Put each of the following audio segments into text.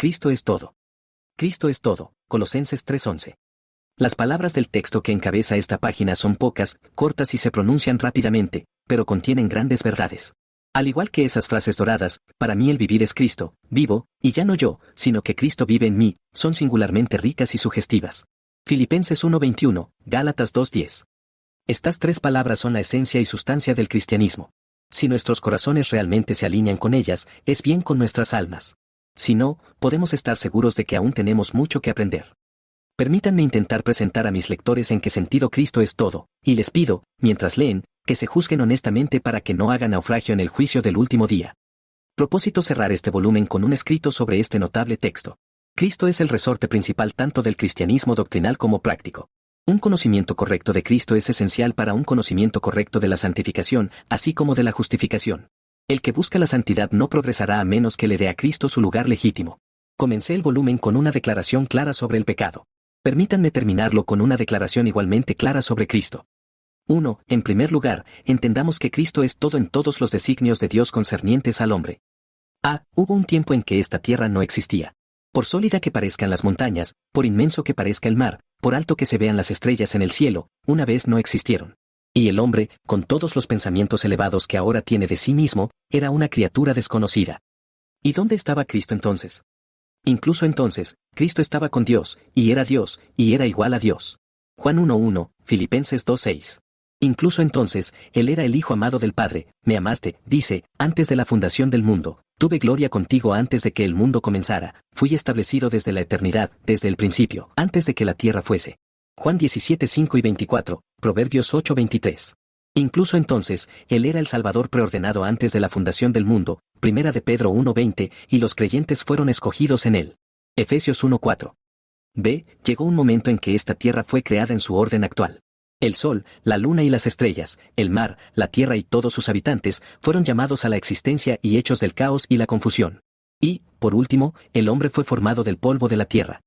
Cristo es todo. Cristo es todo. Colosenses 3:11. Las palabras del texto que encabeza esta página son pocas, cortas y se pronuncian rápidamente, pero contienen grandes verdades. Al igual que esas frases doradas, para mí el vivir es Cristo, vivo, y ya no yo, sino que Cristo vive en mí, son singularmente ricas y sugestivas. Filipenses 1:21, Gálatas 2:10. Estas tres palabras son la esencia y sustancia del cristianismo. Si nuestros corazones realmente se alinean con ellas, es bien con nuestras almas. Si no, podemos estar seguros de que aún tenemos mucho que aprender. Permítanme intentar presentar a mis lectores en qué sentido Cristo es todo, y les pido, mientras leen, que se juzguen honestamente para que no hagan naufragio en el juicio del último día. Propósito cerrar este volumen con un escrito sobre este notable texto. Cristo es el resorte principal tanto del cristianismo doctrinal como práctico. Un conocimiento correcto de Cristo es esencial para un conocimiento correcto de la santificación, así como de la justificación. El que busca la santidad no progresará a menos que le dé a Cristo su lugar legítimo. Comencé el volumen con una declaración clara sobre el pecado. Permítanme terminarlo con una declaración igualmente clara sobre Cristo. 1. En primer lugar, entendamos que Cristo es todo en todos los designios de Dios concernientes al hombre. Hubo un tiempo en que esta tierra no existía. Por sólida que parezcan las montañas, por inmenso que parezca el mar, por alto que se vean las estrellas en el cielo, una vez no existieron. Y el hombre, con todos los pensamientos elevados que ahora tiene de sí mismo, era una criatura desconocida. ¿Y dónde estaba Cristo entonces? Incluso entonces, Cristo estaba con Dios, y era igual a Dios. Juan 1:1, Filipenses 2:6. Incluso entonces, Él era el Hijo amado del Padre. Me amaste, dice, antes de la fundación del mundo. Tuve gloria contigo antes de que el mundo comenzara. Fui establecido desde la eternidad, desde el principio, antes de que la tierra fuese. Juan 17:5 y 24, Proverbios 8:23. Incluso entonces, Él era el Salvador preordenado antes de la fundación del mundo. Primera de Pedro 1:20, y los creyentes fueron escogidos en Él. Efesios 1:4. Llegó un momento en que esta tierra fue creada en su orden actual. El sol, la luna y las estrellas, el mar, la tierra y todos sus habitantes fueron llamados a la existencia y hechos del caos y la confusión. Y, por último, el hombre fue formado del polvo de la tierra.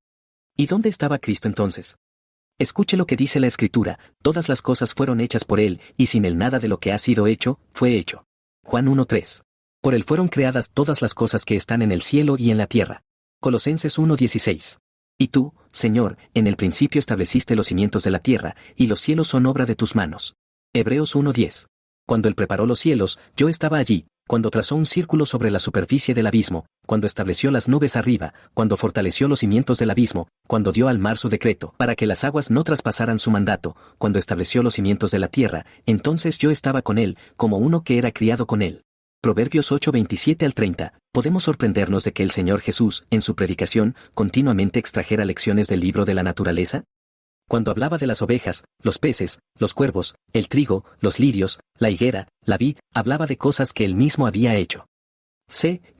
¿Y dónde estaba Cristo entonces? Escuche lo que dice la Escritura: todas las cosas fueron hechas por Él, y sin Él nada de lo que ha sido hecho, fue hecho. Juan 1:3. Por Él fueron creadas todas las cosas que están en el cielo y en la tierra. Colosenses 1:16. Y tú, Señor, en el principio estableciste los cimientos de la tierra, y los cielos son obra de tus manos. Hebreos 1:10. Cuando Él preparó los cielos, yo estaba allí, cuando trazó un círculo sobre la superficie del abismo, cuando estableció las nubes arriba, cuando fortaleció los cimientos del abismo, cuando dio al mar su decreto, para que las aguas no traspasaran su mandato, cuando estableció los cimientos de la tierra, entonces yo estaba con Él, como uno que era criado con Él. Proverbios 8:27-30, podemos sorprendernos de que el Señor Jesús, en su predicación, continuamente extrajera lecciones del libro de la naturaleza. Cuando hablaba de las ovejas, los peces, los cuervos, el trigo, los lirios, la higuera, la vid, hablaba de cosas que Él mismo había hecho.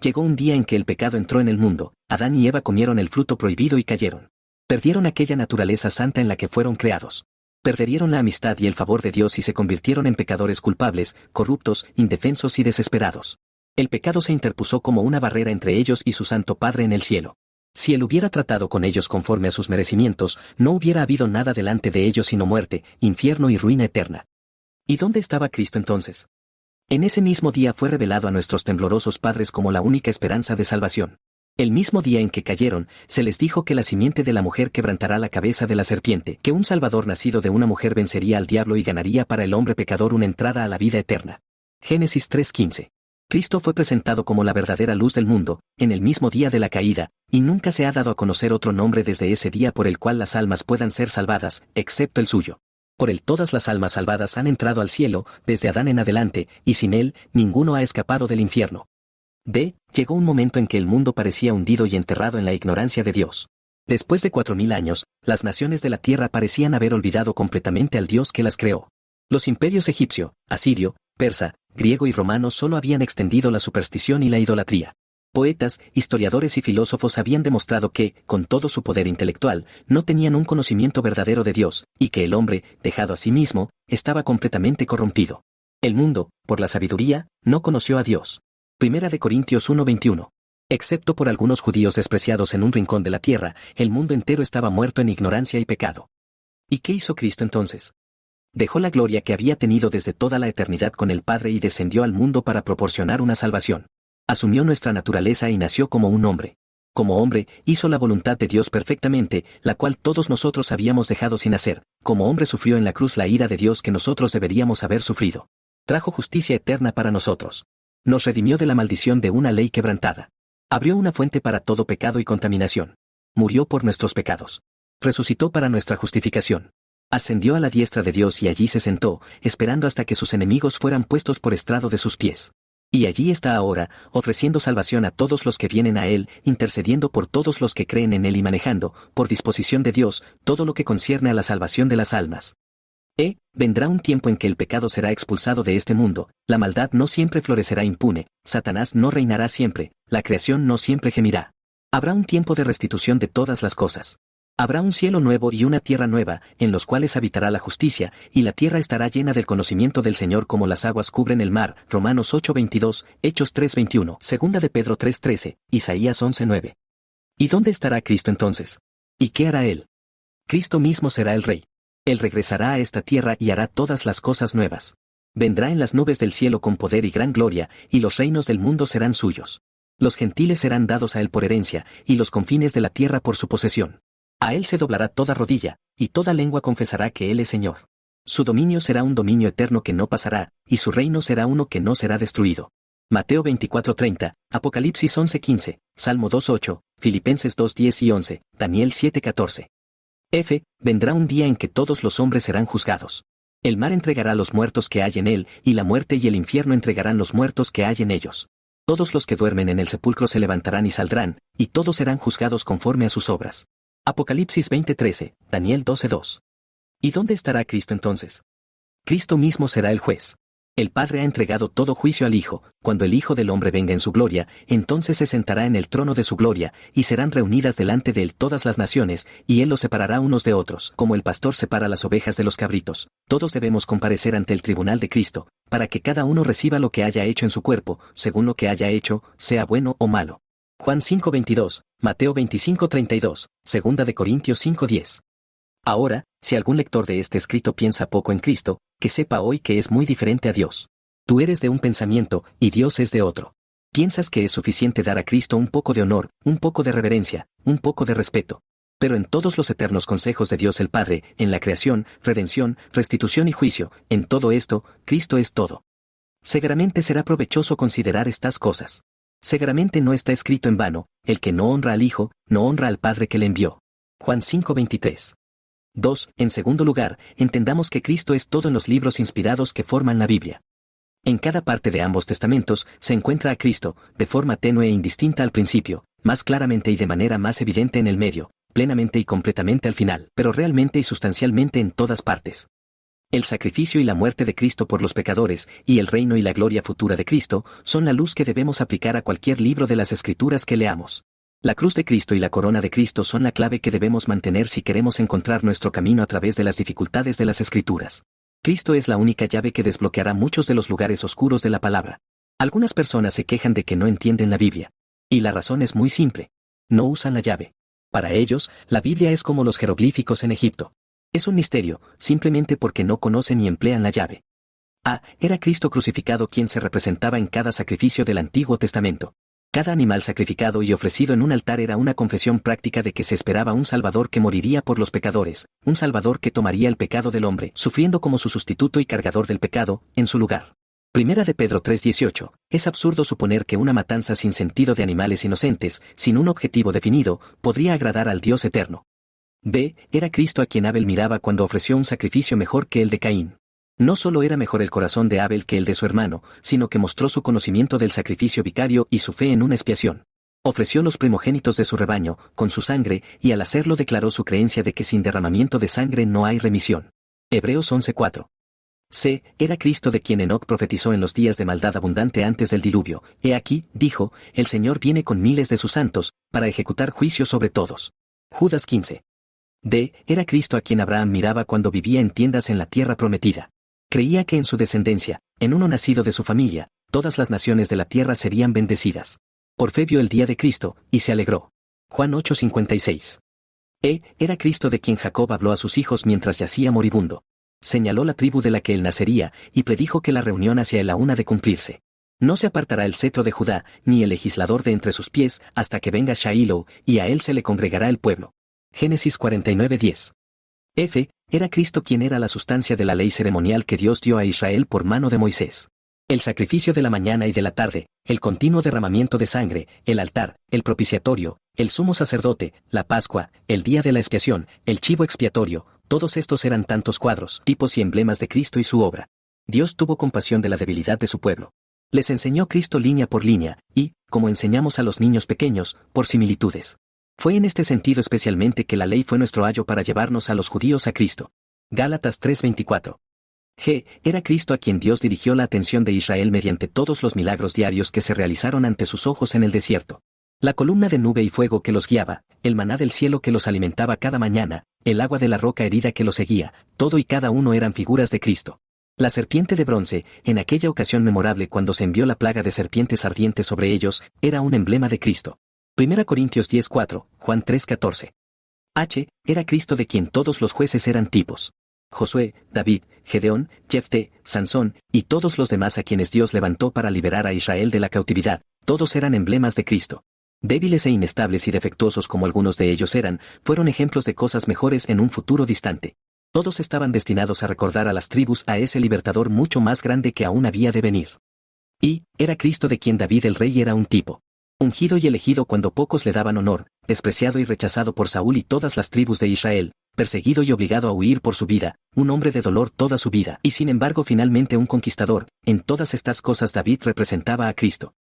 Llegó un día en que el pecado entró en el mundo, Adán y Eva comieron el fruto prohibido y cayeron. Perdieron aquella naturaleza santa en la que fueron creados. Perdieron la amistad y el favor de Dios y se convirtieron en pecadores culpables, corruptos, indefensos y desesperados. El pecado se interpuso como una barrera entre ellos y su Santo Padre en el cielo. Si Él hubiera tratado con ellos conforme a sus merecimientos, no hubiera habido nada delante de ellos sino muerte, infierno y ruina eterna. ¿Y dónde estaba Cristo entonces? En ese mismo día fue revelado a nuestros temblorosos padres como la única esperanza de salvación. El mismo día en que cayeron, se les dijo que la simiente de la mujer quebrantará la cabeza de la serpiente, que un Salvador nacido de una mujer vencería al diablo y ganaría para el hombre pecador una entrada a la vida eterna. Génesis 3:15. Cristo fue presentado como la verdadera luz del mundo, en el mismo día de la caída, y nunca se ha dado a conocer otro nombre desde ese día por el cual las almas puedan ser salvadas, excepto el suyo. Por Él todas las almas salvadas han entrado al cielo, desde Adán en adelante, y sin Él, ninguno ha escapado del infierno. Llegó un momento en que el mundo parecía hundido y enterrado en la ignorancia de Dios. Después de 4000 años, las naciones de la tierra parecían haber olvidado completamente al Dios que las creó. Los imperios egipcio, asirio, persa, griego y romano solo habían extendido la superstición y la idolatría. Poetas, historiadores y filósofos habían demostrado que, con todo su poder intelectual, no tenían un conocimiento verdadero de Dios, y que el hombre, dejado a sí mismo, estaba completamente corrompido. El mundo, por la sabiduría, no conoció a Dios. Primera de Corintios 1:21. Excepto por algunos judíos despreciados en un rincón de la tierra, el mundo entero estaba muerto en ignorancia y pecado. ¿Y qué hizo Cristo entonces? Dejó la gloria que había tenido desde toda la eternidad con el Padre y descendió al mundo para proporcionar una salvación. Asumió nuestra naturaleza y nació como un hombre. Como hombre, hizo la voluntad de Dios perfectamente, la cual todos nosotros habíamos dejado sin hacer. Como hombre sufrió en la cruz la ira de Dios que nosotros deberíamos haber sufrido. Trajo justicia eterna para nosotros. Nos redimió de la maldición de una ley quebrantada. Abrió una fuente para todo pecado y contaminación. Murió por nuestros pecados. Resucitó para nuestra justificación. Ascendió a la diestra de Dios y allí se sentó, esperando hasta que sus enemigos fueran puestos por estrado de sus pies. Y allí está ahora, ofreciendo salvación a todos los que vienen a Él, intercediendo por todos los que creen en Él y manejando, por disposición de Dios, todo lo que concierne a la salvación de las almas. Vendrá un tiempo en que el pecado será expulsado de este mundo, la maldad no siempre florecerá impune, Satanás no reinará siempre, la creación no siempre gemirá. Habrá un tiempo de restitución de todas las cosas. Habrá un cielo nuevo y una tierra nueva, en los cuales habitará la justicia, y la tierra estará llena del conocimiento del Señor como las aguas cubren el mar. Romanos 8:22, Hechos 3:21, Segunda de Pedro 3:13, Isaías 11:9. ¿Y dónde estará Cristo entonces? ¿Y qué hará Él? Cristo mismo será el Rey. Él regresará a esta tierra y hará todas las cosas nuevas. Vendrá en las nubes del cielo con poder y gran gloria, y los reinos del mundo serán suyos. Los gentiles serán dados a Él por herencia, y los confines de la tierra por su posesión. A Él se doblará toda rodilla, y toda lengua confesará que Él es Señor. Su dominio será un dominio eterno que no pasará, y su reino será uno que no será destruido. Mateo 24:30, Apocalipsis 11:15, Salmo 2:8, Filipenses 2:10 y 11, Daniel 7:14. Vendrá un día en que todos los hombres serán juzgados. El mar entregará los muertos que hay en él, y la muerte y el infierno entregarán los muertos que hay en ellos. Todos los que duermen en el sepulcro se levantarán y saldrán, y todos serán juzgados conforme a sus obras. Apocalipsis 20:13, Daniel 12:2. ¿Y dónde estará Cristo entonces? Cristo mismo será el juez. El Padre ha entregado todo juicio al Hijo. Cuando el Hijo del Hombre venga en su gloria, entonces se sentará en el trono de su gloria, y serán reunidas delante de él todas las naciones, y él los separará unos de otros, como el pastor separa las ovejas de los cabritos. Todos debemos comparecer ante el tribunal de Cristo, para que cada uno reciba lo que haya hecho en su cuerpo, según lo que haya hecho, sea bueno o malo. Juan 5:22, Mateo 25:32, Segunda de Corintios 5:10. Ahora, si algún lector de este escrito piensa poco en Cristo, que sepa hoy que es muy diferente a Dios. Tú eres de un pensamiento, y Dios es de otro. Piensas que es suficiente dar a Cristo un poco de honor, un poco de reverencia, un poco de respeto. Pero en todos los eternos consejos de Dios el Padre, en la creación, redención, restitución y juicio, en todo esto, Cristo es todo. Seguramente será provechoso considerar estas cosas. Seguramente no está escrito en vano, el que no honra al Hijo, no honra al Padre que le envió. Juan 5:23. 2. En segundo lugar, entendamos que Cristo es todo en los libros inspirados que forman la Biblia. En cada parte de ambos testamentos se encuentra a Cristo, de forma tenue e indistinta al principio, más claramente y de manera más evidente en el medio, plenamente y completamente al final, pero realmente y sustancialmente en todas partes. El sacrificio y la muerte de Cristo por los pecadores, y el reino y la gloria futura de Cristo, son la luz que debemos aplicar a cualquier libro de las Escrituras que leamos. La cruz de Cristo y la corona de Cristo son la clave que debemos mantener si queremos encontrar nuestro camino a través de las dificultades de las Escrituras. Cristo es la única llave que desbloqueará muchos de los lugares oscuros de la palabra. Algunas personas se quejan de que no entienden la Biblia. Y la razón es muy simple. No usan la llave. Para ellos, la Biblia es como los jeroglíficos en Egipto. Es un misterio, simplemente porque no conocen y emplean la llave. Era Cristo crucificado quien se representaba en cada sacrificio del Antiguo Testamento. Cada animal sacrificado y ofrecido en un altar era una confesión práctica de que se esperaba un Salvador que moriría por los pecadores, un Salvador que tomaría el pecado del hombre, sufriendo como su sustituto y cargador del pecado, en su lugar. Primera de Pedro 3:18. Es absurdo suponer que una matanza sin sentido de animales inocentes, sin un objetivo definido, podría agradar al Dios eterno. Era Cristo a quien Abel miraba cuando ofreció un sacrificio mejor que el de Caín. No solo era mejor el corazón de Abel que el de su hermano, sino que mostró su conocimiento del sacrificio vicario y su fe en una expiación. Ofreció los primogénitos de su rebaño, con su sangre, y al hacerlo declaró su creencia de que sin derramamiento de sangre no hay remisión. Hebreos 11:4. Era Cristo de quien Enoc profetizó en los días de maldad abundante antes del diluvio. He aquí, dijo, el Señor viene con miles de sus santos, para ejecutar juicio sobre todos. Judas 15. Era Cristo a quien Abraham miraba cuando vivía en tiendas en la tierra prometida. Creía que en su descendencia, en uno nacido de su familia, todas las naciones de la tierra serían bendecidas. Por fe vio el día de Cristo, y se alegró. Juan 8:56. Era Cristo de quien Jacob habló a sus hijos mientras yacía moribundo. Señaló la tribu de la que él nacería, y predijo que la reunión hacia él aún ha de cumplirse. No se apartará el cetro de Judá, ni el legislador de entre sus pies, hasta que venga Shiloh, y a él se le congregará el pueblo. Génesis 49:10. Era Cristo quien era la sustancia de la ley ceremonial que Dios dio a Israel por mano de Moisés. El sacrificio de la mañana y de la tarde, el continuo derramamiento de sangre, el altar, el propiciatorio, el sumo sacerdote, la Pascua, el día de la expiación, el chivo expiatorio, todos estos eran tantos cuadros, tipos y emblemas de Cristo y su obra. Dios tuvo compasión de la debilidad de su pueblo. Les enseñó Cristo línea por línea, y, como enseñamos a los niños pequeños, por similitudes. Fue en este sentido especialmente que la ley fue nuestro ayo para llevarnos a los judíos a Cristo. Gálatas 3:24. Era Cristo a quien Dios dirigió la atención de Israel mediante todos los milagros diarios que se realizaron ante sus ojos en el desierto. La columna de nube y fuego que los guiaba, el maná del cielo que los alimentaba cada mañana, el agua de la roca herida que los seguía, todo y cada uno eran figuras de Cristo. La serpiente de bronce, en aquella ocasión memorable cuando se envió la plaga de serpientes ardientes sobre ellos, era un emblema de Cristo. 1 Corintios 10:4, Juan 3:14. Era Cristo de quien todos los jueces eran tipos. Josué, David, Gedeón, Jefté, Sansón, y todos los demás a quienes Dios levantó para liberar a Israel de la cautividad, todos eran emblemas de Cristo. Débiles e inestables y defectuosos como algunos de ellos eran, fueron ejemplos de cosas mejores en un futuro distante. Todos estaban destinados a recordar a las tribus a ese libertador mucho más grande que aún había de venir. Y, era Cristo de quien David el rey era un tipo. Ungido y elegido cuando pocos le daban honor, despreciado y rechazado por Saúl y todas las tribus de Israel, perseguido y obligado a huir por su vida, un hombre de dolor toda su vida, y sin embargo finalmente un conquistador. En todas estas cosas David representaba a Cristo.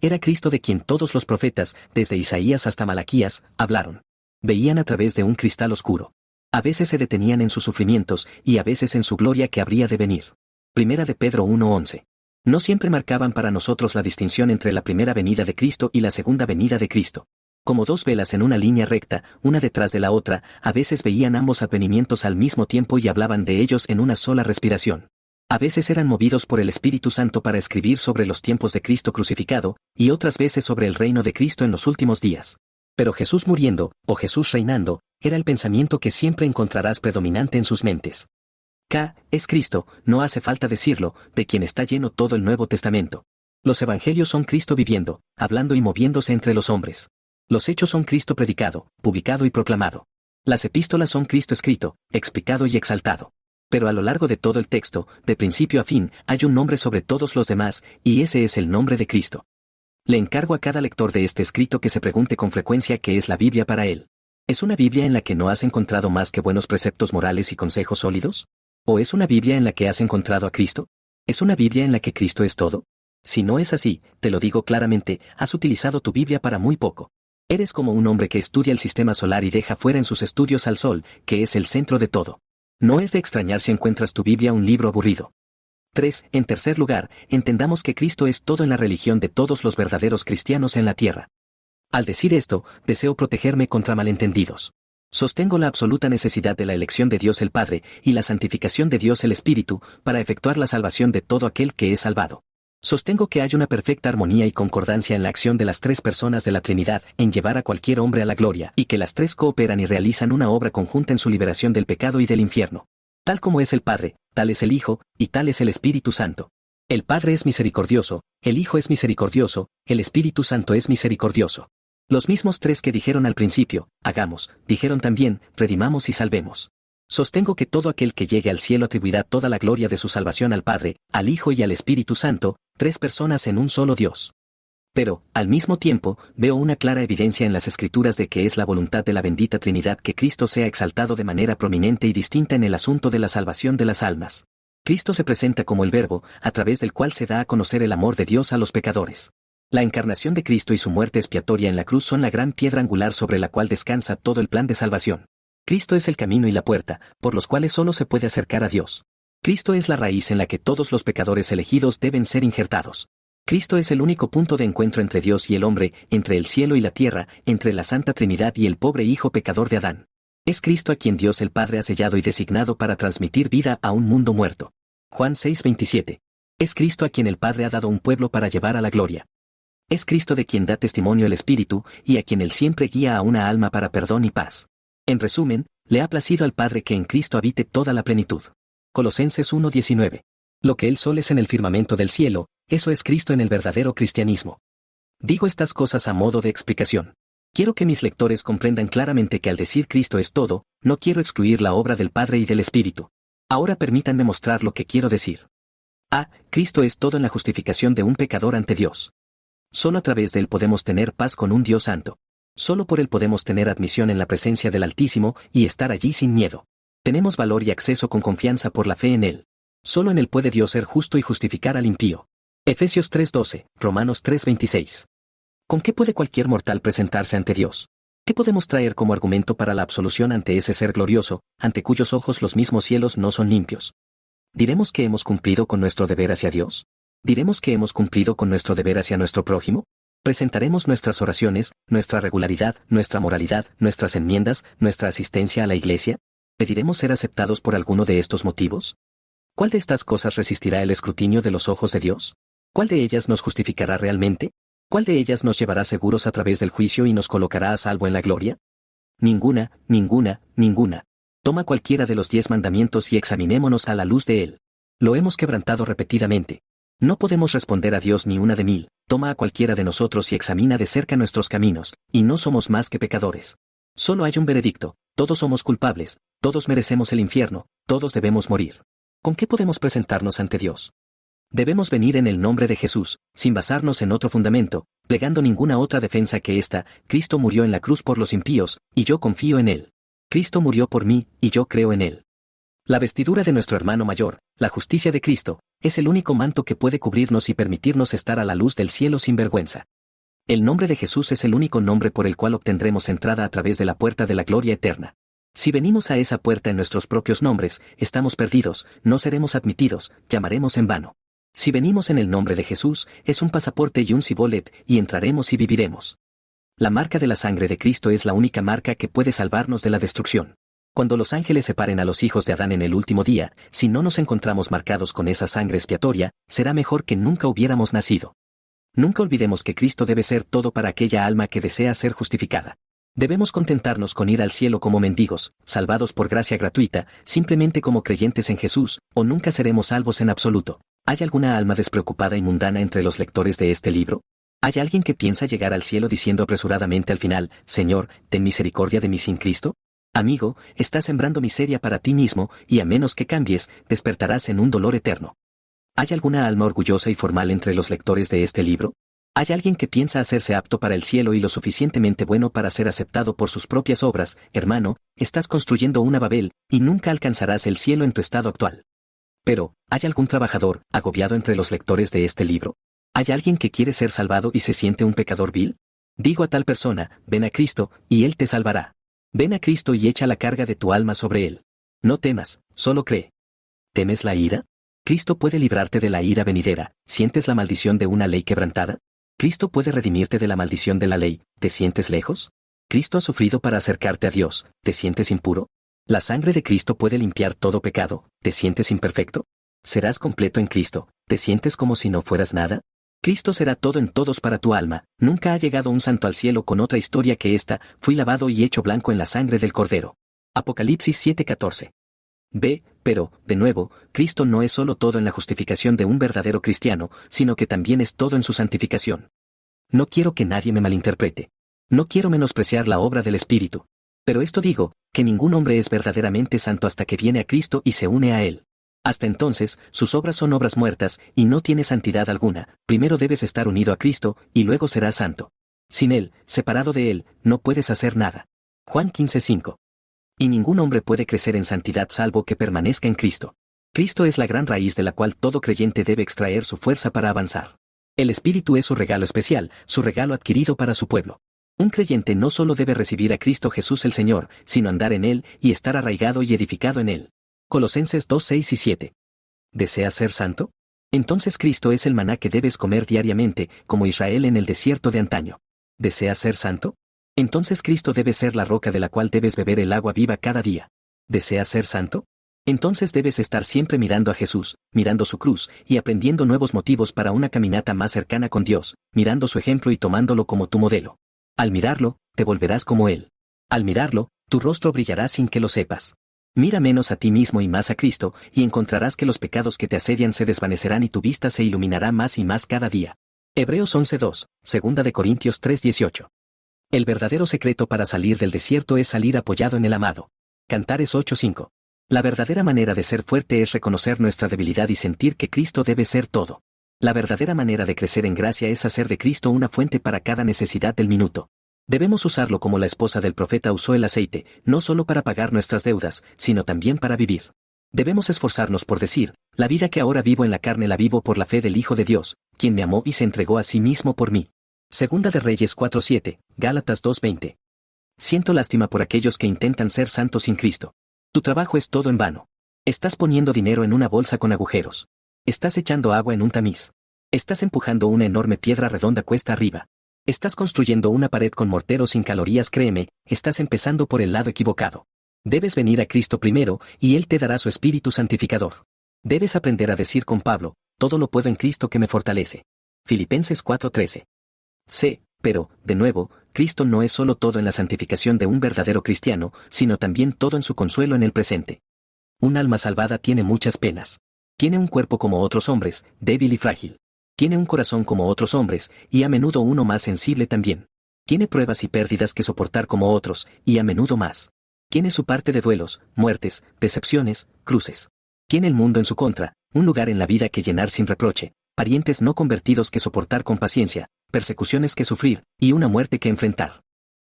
Era Cristo de quien todos los profetas, desde Isaías hasta Malaquías, hablaron. Veían a través de un cristal oscuro. A veces se detenían en sus sufrimientos, y a veces en su gloria que habría de venir. Primera de Pedro 1:11. No siempre marcaban para nosotros la distinción entre la primera venida de Cristo y la segunda venida de Cristo. Como dos velas en una línea recta, una detrás de la otra, a veces veían ambos advenimientos al mismo tiempo y hablaban de ellos en una sola respiración. A veces eran movidos por el Espíritu Santo para escribir sobre los tiempos de Cristo crucificado, y otras veces sobre el reino de Cristo en los últimos días. Pero Jesús muriendo, o Jesús reinando, era el pensamiento que siempre encontrarás predominante en sus mentes. Es Cristo, no hace falta decirlo, de quien está lleno todo el Nuevo Testamento. Los evangelios son Cristo viviendo, hablando y moviéndose entre los hombres. Los hechos son Cristo predicado, publicado y proclamado. Las epístolas son Cristo escrito, explicado y exaltado. Pero a lo largo de todo el texto, de principio a fin, hay un nombre sobre todos los demás, y ese es el nombre de Cristo. Le encargo a cada lector de este escrito que se pregunte con frecuencia qué es la Biblia para él. ¿Es una Biblia en la que no has encontrado más que buenos preceptos morales y consejos sólidos? ¿O es una Biblia en la que has encontrado a Cristo? ¿Es una Biblia en la que Cristo es todo? Si no es así, te lo digo claramente, has utilizado tu Biblia para muy poco. Eres como un hombre que estudia el sistema solar y deja fuera en sus estudios al Sol, que es el centro de todo. No es de extrañar si encuentras tu Biblia un libro aburrido. En tercer lugar, entendamos que Cristo es todo en la religión de todos los verdaderos cristianos en la tierra. Al decir esto, deseo protegerme contra malentendidos. Sostengo la absoluta necesidad de la elección de Dios el Padre y la santificación de Dios el Espíritu para efectuar la salvación de todo aquel que es salvado. Sostengo que hay una perfecta armonía y concordancia en la acción de las tres personas de la Trinidad en llevar a cualquier hombre a la gloria y que las tres cooperan y realizan una obra conjunta en su liberación del pecado y del infierno. Tal como es el Padre, tal es el Hijo, y tal es el Espíritu Santo. El Padre es misericordioso, el Hijo es misericordioso, el Espíritu Santo es misericordioso. Los mismos tres que dijeron al principio, hagamos, dijeron también, redimamos y salvemos. Sostengo que todo aquel que llegue al cielo atribuirá toda la gloria de su salvación al Padre, al Hijo y al Espíritu Santo, tres personas en un solo Dios. Pero, al mismo tiempo, veo una clara evidencia en las Escrituras de que es la voluntad de la bendita Trinidad que Cristo sea exaltado de manera prominente y distinta en el asunto de la salvación de las almas. Cristo se presenta como el Verbo, a través del cual se da a conocer el amor de Dios a los pecadores. La encarnación de Cristo y su muerte expiatoria en la cruz son la gran piedra angular sobre la cual descansa todo el plan de salvación. Cristo es el camino y la puerta, por los cuales solo se puede acercar a Dios. Cristo es la raíz en la que todos los pecadores elegidos deben ser injertados. Cristo es el único punto de encuentro entre Dios y el hombre, entre el cielo y la tierra, entre la Santa Trinidad y el pobre hijo pecador de Adán. Es Cristo a quien Dios el Padre ha sellado y designado para transmitir vida a un mundo muerto. Juan 6:27. Es Cristo a quien el Padre ha dado un pueblo para llevar a la gloria. Es Cristo de quien da testimonio el Espíritu, y a quien Él siempre guía a una alma para perdón y paz. En resumen, le ha placido al Padre que en Cristo habite toda la plenitud. Colosenses 1:19. Lo que el sol es en el firmamento del cielo, Eso es Cristo en el verdadero cristianismo. Digo estas cosas a modo de explicación. Quiero que mis lectores comprendan claramente que al decir Cristo es todo, no quiero excluir la obra del Padre y del Espíritu. Ahora permítanme mostrar lo que quiero decir. Cristo es todo en la justificación de un pecador ante Dios. Solo a través de él podemos tener paz con un Dios santo. Solo por él podemos tener admisión en la presencia del Altísimo y estar allí sin miedo. Tenemos valor y acceso con confianza por la fe en él. Solo en él puede Dios ser justo y justificar al impío. Efesios 3:12, Romanos 3:26. ¿Con qué puede cualquier mortal presentarse ante Dios? ¿Qué podemos traer como argumento para la absolución ante ese ser glorioso, ante cuyos ojos los mismos cielos no son limpios? ¿Diremos que hemos cumplido con nuestro deber hacia Dios? ¿Diremos que hemos cumplido con nuestro deber hacia nuestro prójimo? ¿Presentaremos nuestras oraciones, nuestra regularidad, nuestra moralidad, nuestras enmiendas, nuestra asistencia a la iglesia? ¿Pediremos ser aceptados por alguno de estos motivos? ¿Cuál de estas cosas resistirá el escrutinio de los ojos de Dios? ¿Cuál de ellas nos justificará realmente? ¿Cuál de ellas nos llevará seguros a través del juicio y nos colocará a salvo en la gloria? Ninguna, ninguna, ninguna. Toma cualquiera de los 10 mandamientos y examinémonos a la luz de él. Lo hemos quebrantado repetidamente. No podemos responder a Dios ni una de 1000. Toma a cualquiera de nosotros y examina de cerca nuestros caminos, y no somos más que pecadores. Solo hay un veredicto: todos somos culpables, todos merecemos el infierno, todos debemos morir. ¿Con qué podemos presentarnos ante Dios? Debemos venir en el nombre de Jesús, sin basarnos en otro fundamento, plegando ninguna otra defensa que esta: Cristo murió en la cruz por los impíos, y yo confío en él. Cristo murió por mí, y yo creo en él. La vestidura de nuestro hermano mayor, la justicia de Cristo, es el único manto que puede cubrirnos y permitirnos estar a la luz del cielo sin vergüenza. El nombre de Jesús es el único nombre por el cual obtendremos entrada a través de la puerta de la gloria eterna. Si venimos a esa puerta en nuestros propios nombres, estamos perdidos, no seremos admitidos, llamaremos en vano. Si venimos en el nombre de Jesús, es un pasaporte y un cibolet, y entraremos y viviremos. La marca de la sangre de Cristo es la única marca que puede salvarnos de la destrucción. Cuando los ángeles separen a los hijos de Adán en el último día, si no nos encontramos marcados con esa sangre expiatoria, será mejor que nunca hubiéramos nacido. Nunca olvidemos que Cristo debe ser todo para aquella alma que desea ser justificada. Debemos contentarnos con ir al cielo como mendigos, salvados por gracia gratuita, simplemente como creyentes en Jesús, o nunca seremos salvos en absoluto. ¿Hay alguna alma despreocupada y mundana entre los lectores de este libro? ¿Hay alguien que piensa llegar al cielo diciendo apresuradamente al final: Señor, ten misericordia de mí sin Cristo? Amigo, estás sembrando miseria para ti mismo, y a menos que cambies, despertarás en un dolor eterno. ¿Hay alguna alma orgullosa y formal entre los lectores de este libro? ¿Hay alguien que piensa hacerse apto para el cielo y lo suficientemente bueno para ser aceptado por sus propias obras? Hermano, estás construyendo una Babel, y nunca alcanzarás el cielo en tu estado actual. Pero, ¿hay algún trabajador agobiado entre los lectores de este libro? ¿Hay alguien que quiere ser salvado y se siente un pecador vil? Digo a tal persona: ven a Cristo, y él te salvará. Ven a Cristo y echa la carga de tu alma sobre él. No temas, solo cree. ¿Temes la ira? Cristo puede librarte de la ira venidera. ¿Sientes la maldición de una ley quebrantada? Cristo puede redimirte de la maldición de la ley. ¿Te sientes lejos? Cristo ha sufrido para acercarte a Dios. ¿Te sientes impuro? La sangre de Cristo puede limpiar todo pecado. ¿Te sientes imperfecto? ¿Serás completo en Cristo? ¿Te sientes como si no fueras nada? Cristo será todo en todos para tu alma. Nunca ha llegado un santo al cielo con otra historia que esta: fui lavado y hecho blanco en la sangre del Cordero. Apocalipsis 7:14. Pero, de nuevo, Cristo no es solo todo en la justificación de un verdadero cristiano, sino que también es todo en su santificación. No quiero que nadie me malinterprete. No quiero menospreciar la obra del Espíritu. Pero esto digo, que ningún hombre es verdaderamente santo hasta que viene a Cristo y se une a Él. Hasta entonces, sus obras son obras muertas, y no tiene santidad alguna. Primero debes estar unido a Cristo, y luego serás santo. Sin Él, separado de Él, no puedes hacer nada. Juan 15:5. Y ningún hombre puede crecer en santidad salvo que permanezca en Cristo. Cristo es la gran raíz de la cual todo creyente debe extraer su fuerza para avanzar. El Espíritu es su regalo especial, su regalo adquirido para su pueblo. Un creyente no solo debe recibir a Cristo Jesús el Señor, sino andar en Él y estar arraigado y edificado en Él. Colosenses 2:6 y 7. ¿Deseas ser santo? Entonces Cristo es el maná que debes comer diariamente, como Israel en el desierto de antaño. ¿Deseas ser santo? Entonces Cristo debe ser la roca de la cual debes beber el agua viva cada día. ¿Deseas ser santo? Entonces debes estar siempre mirando a Jesús, mirando su cruz, y aprendiendo nuevos motivos para una caminata más cercana con Dios, mirando su ejemplo y tomándolo como tu modelo. Al mirarlo, te volverás como Él. Al mirarlo, tu rostro brillará sin que lo sepas. Mira menos a ti mismo y más a Cristo, y encontrarás que los pecados que te asedian se desvanecerán y tu vista se iluminará más y más cada día. Hebreos 11:2, 2 de Corintios 3:18. El verdadero secreto para salir del desierto es salir apoyado en el amado. Cantares 8:5. La verdadera manera de ser fuerte es reconocer nuestra debilidad y sentir que Cristo debe ser todo. La verdadera manera de crecer en gracia es hacer de Cristo una fuente para cada necesidad del minuto. Debemos usarlo como la esposa del profeta usó el aceite, no solo para pagar nuestras deudas, sino también para vivir. Debemos esforzarnos por decir, la vida que ahora vivo en la carne la vivo por la fe del Hijo de Dios, quien me amó y se entregó a sí mismo por mí. Segunda de Reyes 4:7, Gálatas 2:20. Siento lástima por aquellos que intentan ser santos sin Cristo. Tu trabajo es todo en vano. Estás poniendo dinero en una bolsa con agujeros. Estás echando agua en un tamiz. Estás empujando una enorme piedra redonda cuesta arriba. Estás construyendo una pared con mortero sin calorías, créeme, estás empezando por el lado equivocado. Debes venir a Cristo primero, y Él te dará su Espíritu Santificador. Debes aprender a decir con Pablo, todo lo puedo en Cristo que me fortalece. Filipenses 4:13. Sí, pero, de nuevo, Cristo no es solo todo en la santificación de un verdadero cristiano, sino también todo en su consuelo en el presente. Un alma salvada tiene muchas penas. Tiene un cuerpo como otros hombres, débil y frágil. Tiene un corazón como otros hombres, y a menudo uno más sensible también. Tiene pruebas y pérdidas que soportar como otros, y a menudo más. Tiene su parte de duelos, muertes, decepciones, cruces. Tiene el mundo en su contra, un lugar en la vida que llenar sin reproche, parientes no convertidos que soportar con paciencia, persecuciones que sufrir, y una muerte que enfrentar.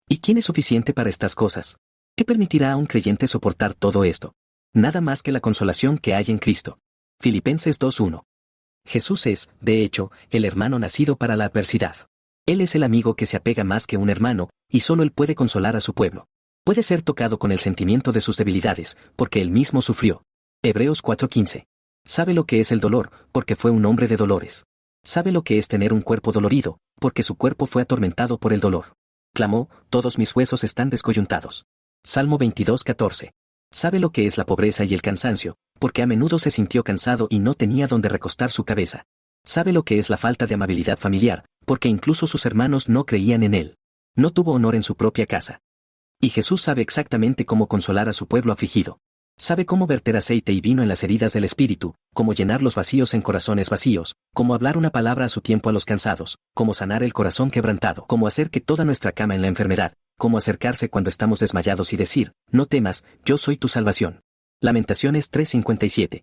¿Y quién es suficiente para estas cosas? ¿Qué permitirá a un creyente soportar todo esto? Nada más que la consolación que hay en Cristo. Filipenses 2:1. Jesús es, de hecho, el hermano nacido para la adversidad. Él es el amigo que se apega más que un hermano, y solo Él puede consolar a su pueblo. Puede ser tocado con el sentimiento de sus debilidades, porque Él mismo sufrió. Hebreos 4:15. Sabe lo que es el dolor, porque fue un hombre de dolores. Sabe lo que es tener un cuerpo dolorido, porque su cuerpo fue atormentado por el dolor. Clamó, todos mis huesos están descoyuntados. Salmo 22:14. Sabe lo que es la pobreza y el cansancio, porque a menudo se sintió cansado y no tenía donde recostar su cabeza. Sabe lo que es la falta de amabilidad familiar, porque incluso sus hermanos no creían en él. No tuvo honor en su propia casa. Y Jesús sabe exactamente cómo consolar a su pueblo afligido. Sabe cómo verter aceite y vino en las heridas del espíritu, cómo llenar los vacíos en corazones vacíos, cómo hablar una palabra a su tiempo a los cansados, cómo sanar el corazón quebrantado, cómo hacer que toda nuestra cama en la enfermedad, cómo acercarse cuando estamos desmayados y decir, no temas, yo soy tu salvación. Lamentaciones 3:57.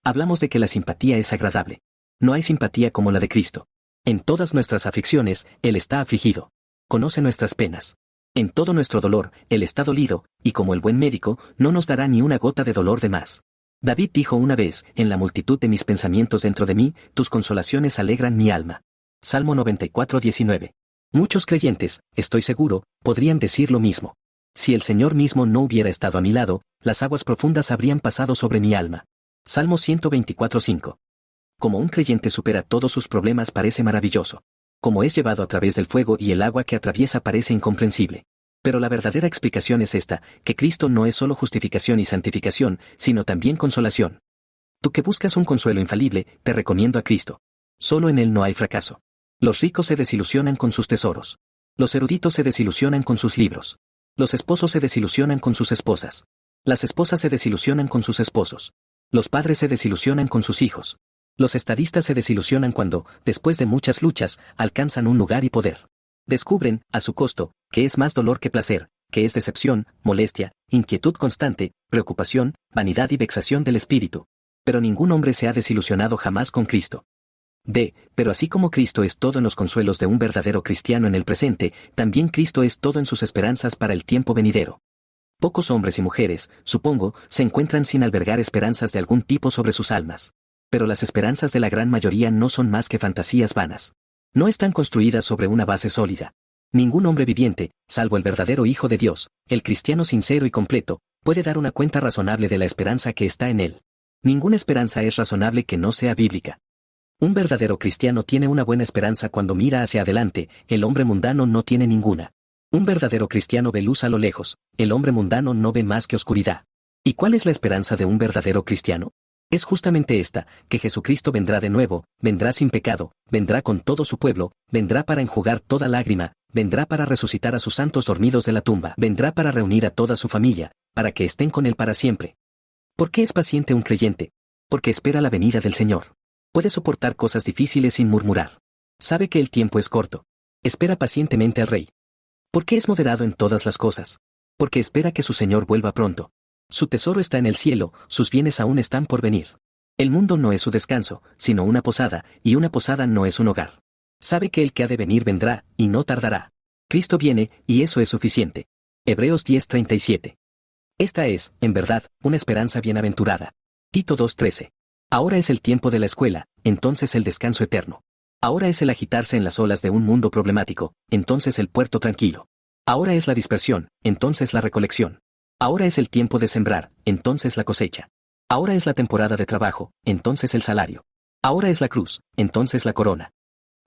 Hablamos de que la simpatía es agradable. No hay simpatía como la de Cristo. En todas nuestras aflicciones, Él está afligido. Conoce nuestras penas. En todo nuestro dolor, Él está dolido, y como el buen médico, no nos dará ni una gota de dolor de más. David dijo una vez, en la multitud de mis pensamientos dentro de mí, tus consolaciones alegran mi alma. Salmo 94:19. Muchos creyentes, estoy seguro, podrían decir lo mismo. Si el Señor mismo no hubiera estado a mi lado, las aguas profundas habrían pasado sobre mi alma. Salmo 124:5. Como un creyente supera todos sus problemas parece maravilloso. Como es llevado a través del fuego y el agua que atraviesa parece incomprensible. Pero la verdadera explicación es esta, que Cristo no es solo justificación y santificación, sino también consolación. Tú que buscas un consuelo infalible, te recomiendo a Cristo. Solo en Él no hay fracaso. Los ricos se desilusionan con sus tesoros. Los eruditos se desilusionan con sus libros. Los esposos se desilusionan con sus esposas. Las esposas se desilusionan con sus esposos. Los padres se desilusionan con sus hijos. Los estadistas se desilusionan cuando, después de muchas luchas, alcanzan un lugar y poder. Descubren, a su costo, que es más dolor que placer, que es decepción, molestia, inquietud constante, preocupación, vanidad y vexación del espíritu. Pero ningún hombre se ha desilusionado jamás con Cristo. Pero así como Cristo es todo en los consuelos de un verdadero cristiano en el presente, también Cristo es todo en sus esperanzas para el tiempo venidero. Pocos hombres y mujeres, supongo, se encuentran sin albergar esperanzas de algún tipo sobre sus almas. Pero las esperanzas de la gran mayoría no son más que fantasías vanas. No están construidas sobre una base sólida. Ningún hombre viviente, salvo el verdadero Hijo de Dios, el cristiano sincero y completo, puede dar una cuenta razonable de la esperanza que está en él. Ninguna esperanza es razonable que no sea bíblica. Un verdadero cristiano tiene una buena esperanza cuando mira hacia adelante, el hombre mundano no tiene ninguna. Un verdadero cristiano ve luz a lo lejos, el hombre mundano no ve más que oscuridad. ¿Y cuál es la esperanza de un verdadero cristiano? Es justamente esta, que Jesucristo vendrá de nuevo, vendrá sin pecado, vendrá con todo su pueblo, vendrá para enjugar toda lágrima, vendrá para resucitar a sus santos dormidos de la tumba, vendrá para reunir a toda su familia, para que estén con Él para siempre. ¿Por qué es paciente un creyente? Porque espera la venida del Señor. Puede soportar cosas difíciles sin murmurar. Sabe que el tiempo es corto. Espera pacientemente al Rey. ¿Por qué es moderado en todas las cosas? Porque espera que su Señor vuelva pronto. Su tesoro está en el cielo, sus bienes aún están por venir. El mundo no es su descanso, sino una posada, y una posada no es un hogar. Sabe que el que ha de venir vendrá, y no tardará. Cristo viene, y eso es suficiente. Hebreos 10:37. Esta es, en verdad, una esperanza bienaventurada. Tito 2:13. Ahora es el tiempo de la escuela, entonces el descanso eterno. Ahora es el agitarse en las olas de un mundo problemático, entonces el puerto tranquilo. Ahora es la dispersión, entonces la recolección. Ahora es el tiempo de sembrar, entonces la cosecha. Ahora es la temporada de trabajo, entonces el salario. Ahora es la cruz, entonces la corona.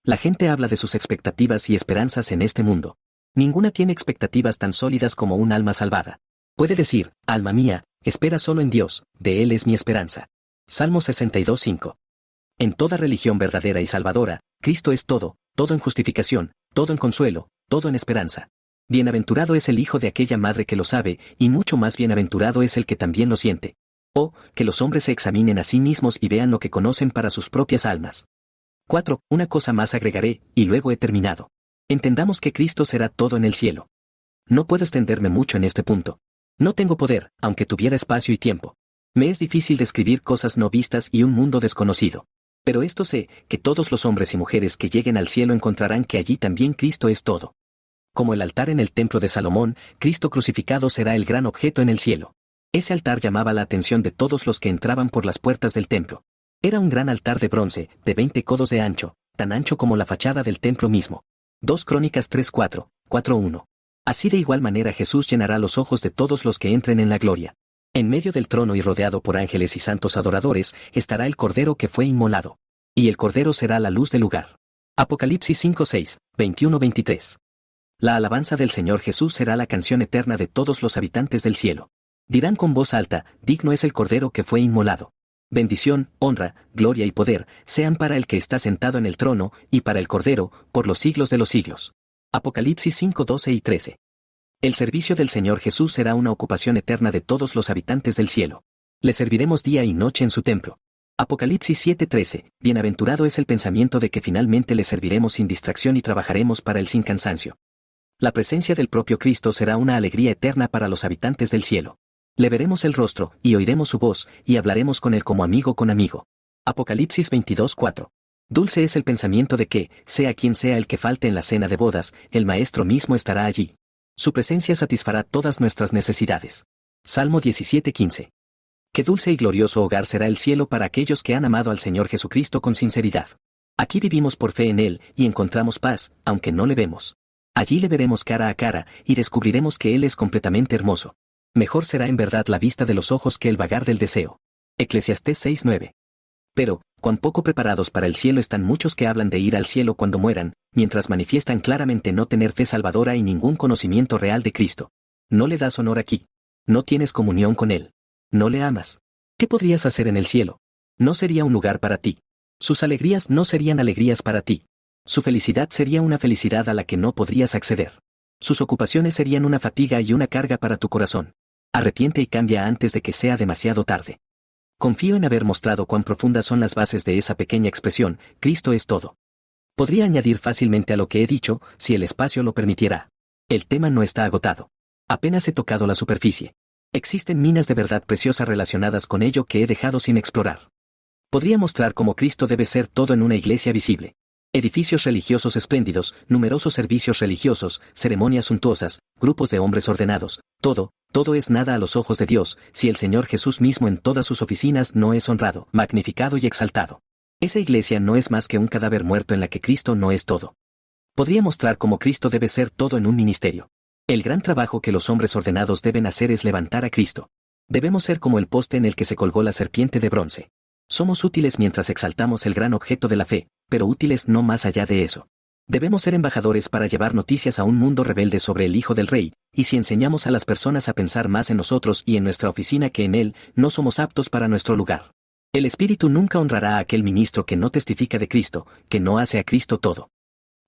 La gente habla de sus expectativas y esperanzas en este mundo. Ninguna tiene expectativas tan sólidas como un alma salvada. Puede decir, alma mía, espera solo en Dios, de Él es mi esperanza. Salmo 62:5. En toda religión verdadera y salvadora, Cristo es todo, todo en justificación, todo en consuelo, todo en esperanza. Bienaventurado es el hijo de aquella madre que lo sabe, y mucho más bienaventurado es el que también lo siente. Oh, que los hombres se examinen a sí mismos y vean lo que conocen para sus propias almas. 4. Una cosa más agregaré, y luego he terminado. Entendamos que Cristo será todo en el cielo. No puedo extenderme mucho en este punto. No tengo poder, aunque tuviera espacio y tiempo. Me es difícil describir cosas no vistas y un mundo desconocido. Pero esto sé, que todos los hombres y mujeres que lleguen al cielo encontrarán que allí también Cristo es todo. Como el altar en el templo de Salomón, Cristo crucificado será el gran objeto en el cielo. Ese altar llamaba la atención de todos los que entraban por las puertas del templo. Era un gran altar de bronce, de 20 codos de ancho, tan ancho como la fachada del templo mismo. 2 Crónicas 3:4, 4:1. Así de igual manera Jesús llenará los ojos de todos los que entren en la gloria. En medio del trono y rodeado por ángeles y santos adoradores, estará el Cordero que fue inmolado. Y el Cordero será la luz del lugar. Apocalipsis 5:6, 21-23. La alabanza del Señor Jesús será la canción eterna de todos los habitantes del cielo. Dirán con voz alta, digno es el Cordero que fue inmolado. Bendición, honra, gloria y poder, sean para el que está sentado en el trono, y para el Cordero, por los siglos de los siglos. Apocalipsis 5:12 y 13. El servicio del Señor Jesús será una ocupación eterna de todos los habitantes del cielo. Le serviremos día y noche en su templo. Apocalipsis 7:13. Bienaventurado es el pensamiento de que finalmente le serviremos sin distracción y trabajaremos para él sin cansancio. La presencia del propio Cristo será una alegría eterna para los habitantes del cielo. Le veremos el rostro, y oiremos su voz, y hablaremos con él como amigo con amigo. Apocalipsis 22:4. Dulce es el pensamiento de que, sea quien sea el que falte en la cena de bodas, el Maestro mismo estará allí. Su presencia satisfará todas nuestras necesidades. Salmo 17:15. Qué dulce y glorioso hogar será el cielo para aquellos que han amado al Señor Jesucristo con sinceridad. Aquí vivimos por fe en Él, y encontramos paz, aunque no le vemos. Allí le veremos cara a cara, y descubriremos que Él es completamente hermoso. Mejor será en verdad la vista de los ojos que el vagar del deseo. Eclesiastés 6:9. Pero, cuán poco preparados para el cielo están muchos que hablan de ir al cielo cuando mueran, mientras manifiestan claramente no tener fe salvadora y ningún conocimiento real de Cristo. No le das honor aquí. No tienes comunión con Él. No le amas. ¿Qué podrías hacer en el cielo? No sería un lugar para ti. Sus alegrías no serían alegrías para ti. Su felicidad sería una felicidad a la que no podrías acceder. Sus ocupaciones serían una fatiga y una carga para tu corazón. Arrepiente y cambia antes de que sea demasiado tarde. Confío en haber mostrado cuán profundas son las bases de esa pequeña expresión, Cristo es todo. Podría añadir fácilmente a lo que he dicho, si el espacio lo permitiera. El tema no está agotado. Apenas he tocado la superficie. Existen minas de verdad preciosa relacionadas con ello que he dejado sin explorar. Podría mostrar cómo Cristo debe ser todo en una iglesia visible. Edificios religiosos espléndidos, numerosos servicios religiosos, ceremonias suntuosas, grupos de hombres ordenados, todo es nada a los ojos de Dios, si el Señor Jesús mismo en todas sus oficinas no es honrado, magnificado y exaltado. Esa iglesia no es más que un cadáver muerto en la que Cristo no es todo. Podría mostrar cómo Cristo debe ser todo en un ministerio. El gran trabajo que los hombres ordenados deben hacer es levantar a Cristo. Debemos ser como el poste en el que se colgó la serpiente de bronce. Somos útiles mientras exaltamos el gran objeto de la fe, pero útiles no más allá de eso. Debemos ser embajadores para llevar noticias a un mundo rebelde sobre el Hijo del Rey, y si enseñamos a las personas a pensar más en nosotros y en nuestra oficina que en Él, no somos aptos para nuestro lugar. El Espíritu nunca honrará a aquel ministro que no testifica de Cristo, que no hace a Cristo todo.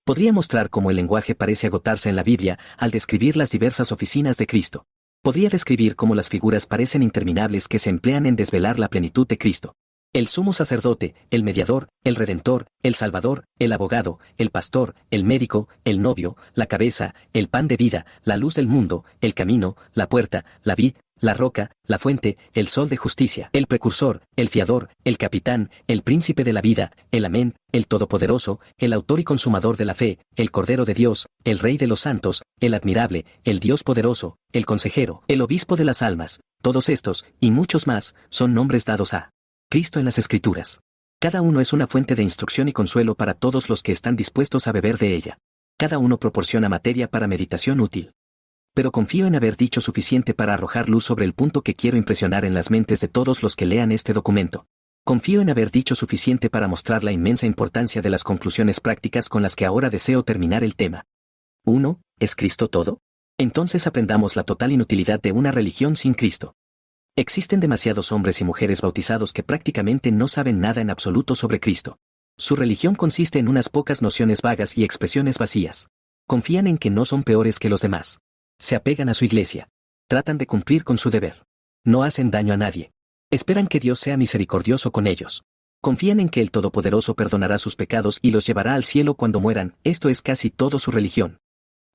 Podría mostrar cómo el lenguaje parece agotarse en la Biblia al describir las diversas oficinas de Cristo. Podría describir cómo las figuras parecen interminables que se emplean en desvelar la plenitud de Cristo. El sumo sacerdote, el mediador, el redentor, el salvador, el abogado, el pastor, el médico, el novio, la cabeza, el pan de vida, la luz del mundo, el camino, la puerta, la vid, la roca, la fuente, el sol de justicia, el precursor, el fiador, el capitán, el príncipe de la vida, el amén, el todopoderoso, el autor y consumador de la fe, el cordero de Dios, el rey de los santos, el admirable, el Dios poderoso, el consejero, el obispo de las almas. Todos estos, y muchos más, son nombres dados a Cristo en las Escrituras. Cada uno es una fuente de instrucción y consuelo para todos los que están dispuestos a beber de ella. Cada uno proporciona materia para meditación útil. Pero confío en haber dicho suficiente para arrojar luz sobre el punto que quiero impresionar en las mentes de todos los que lean este documento. Confío en haber dicho suficiente para mostrar la inmensa importancia de las conclusiones prácticas con las que ahora deseo terminar el tema. 1. ¿Es Cristo todo? Entonces aprendamos la total inutilidad de una religión sin Cristo. Existen demasiados hombres y mujeres bautizados que prácticamente no saben nada en absoluto sobre Cristo. Su religión consiste en unas pocas nociones vagas y expresiones vacías. Confían en que no son peores que los demás. Se apegan a su iglesia. Tratan de cumplir con su deber. No hacen daño a nadie. Esperan que Dios sea misericordioso con ellos. Confían en que el Todopoderoso perdonará sus pecados y los llevará al cielo cuando mueran. Esto es casi todo su religión.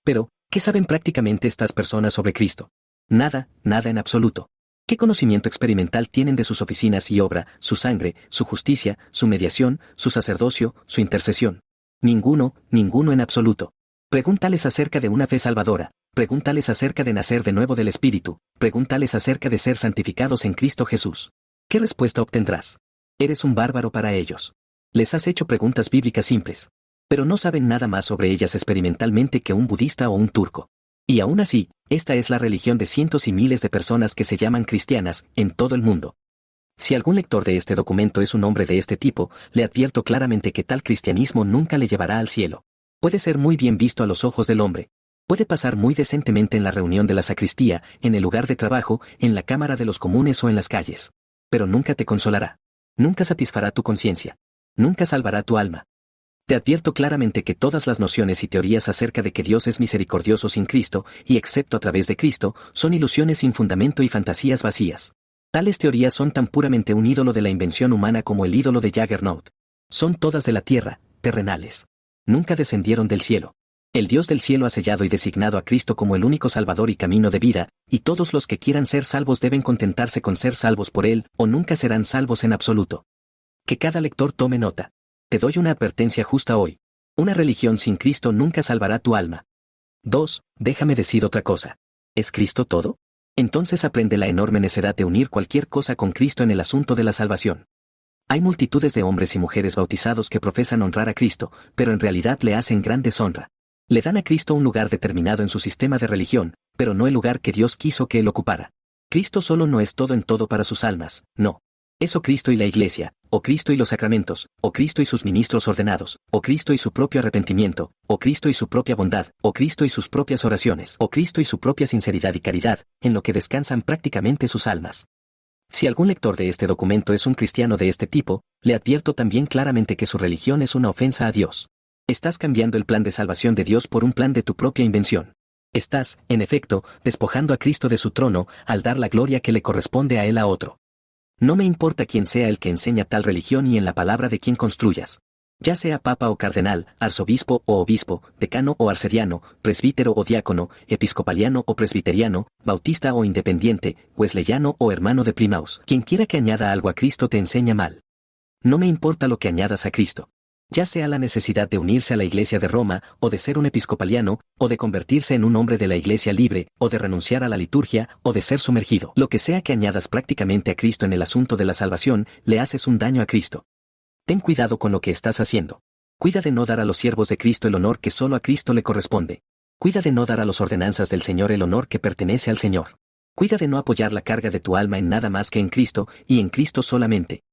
Pero, ¿qué saben prácticamente estas personas sobre Cristo? Nada, nada en absoluto. ¿Qué conocimiento experimental tienen de sus oficinas y obra, su sangre, su justicia, su mediación, su sacerdocio, su intercesión? Ninguno, ninguno en absoluto. Pregúntales acerca de una fe salvadora. Pregúntales acerca de nacer de nuevo del Espíritu, pregúntales acerca de ser santificados en Cristo Jesús. ¿Qué respuesta obtendrás? Eres un bárbaro para ellos. Les has hecho preguntas bíblicas simples, pero no saben nada más sobre ellas experimentalmente que un budista o un turco. Y aún así, esta es la religión de cientos y miles de personas que se llaman cristianas en todo el mundo. Si algún lector de este documento es un hombre de este tipo, le advierto claramente que tal cristianismo nunca le llevará al cielo. Puede ser muy bien visto a los ojos del hombre. Puede pasar muy decentemente en la reunión de la sacristía, en el lugar de trabajo, en la Cámara de los Comunes o en las calles. Pero nunca te consolará. Nunca satisfará tu conciencia. Nunca salvará tu alma. Te advierto claramente que todas las nociones y teorías acerca de que Dios es misericordioso sin Cristo, y excepto a través de Cristo, son ilusiones sin fundamento y fantasías vacías. Tales teorías son tan puramente un ídolo de la invención humana como el ídolo de Juggernaut. Son todas de la tierra, terrenales. Nunca descendieron del cielo. El Dios del cielo ha sellado y designado a Cristo como el único Salvador y camino de vida, y todos los que quieran ser salvos deben contentarse con ser salvos por Él, o nunca serán salvos en absoluto. Que cada lector tome nota. Te doy una advertencia justa hoy. Una religión sin Cristo nunca salvará tu alma. 2. Déjame decir otra cosa. ¿Es Cristo todo? Entonces aprende la enorme necedad de unir cualquier cosa con Cristo en el asunto de la salvación. Hay multitudes de hombres y mujeres bautizados que profesan honrar a Cristo, pero en realidad le hacen gran deshonra. Le dan a Cristo un lugar determinado en su sistema de religión, pero no el lugar que Dios quiso que él ocupara. Cristo solo no es todo en todo para sus almas, no. Eso Cristo y la Iglesia, o Cristo y los sacramentos, o Cristo y sus ministros ordenados, o Cristo y su propio arrepentimiento, o Cristo y su propia bondad, o Cristo y sus propias oraciones, o Cristo y su propia sinceridad y caridad, en lo que descansan prácticamente sus almas. Si algún lector de este documento es un cristiano de este tipo, le advierto también claramente que su religión es una ofensa a Dios. Estás cambiando el plan de salvación de Dios por un plan de tu propia invención. Estás, en efecto, despojando a Cristo de su trono al dar la gloria que le corresponde a Él a otro. No me importa quién sea el que enseña tal religión y en la palabra de quien construyas. Ya sea papa o cardenal, arzobispo o obispo, decano o arcediano, presbítero o diácono, episcopaliano o presbiteriano, bautista o independiente, wesleyano o hermano de Plymouth. Quien quiera que añada algo a Cristo te enseña mal. No me importa lo que añadas a Cristo. Ya sea la necesidad de unirse a la Iglesia de Roma, o de ser un episcopaliano, o de convertirse en un hombre de la Iglesia libre, o de renunciar a la liturgia, o de ser sumergido. Lo que sea que añadas prácticamente a Cristo en el asunto de la salvación, le haces un daño a Cristo. Ten cuidado con lo que estás haciendo. Cuida de no dar a los siervos de Cristo el honor que solo a Cristo le corresponde. Cuida de no dar a las ordenanzas del Señor el honor que pertenece al Señor. Cuida de no apoyar la carga de tu alma en nada más que en Cristo, y en Cristo solamente.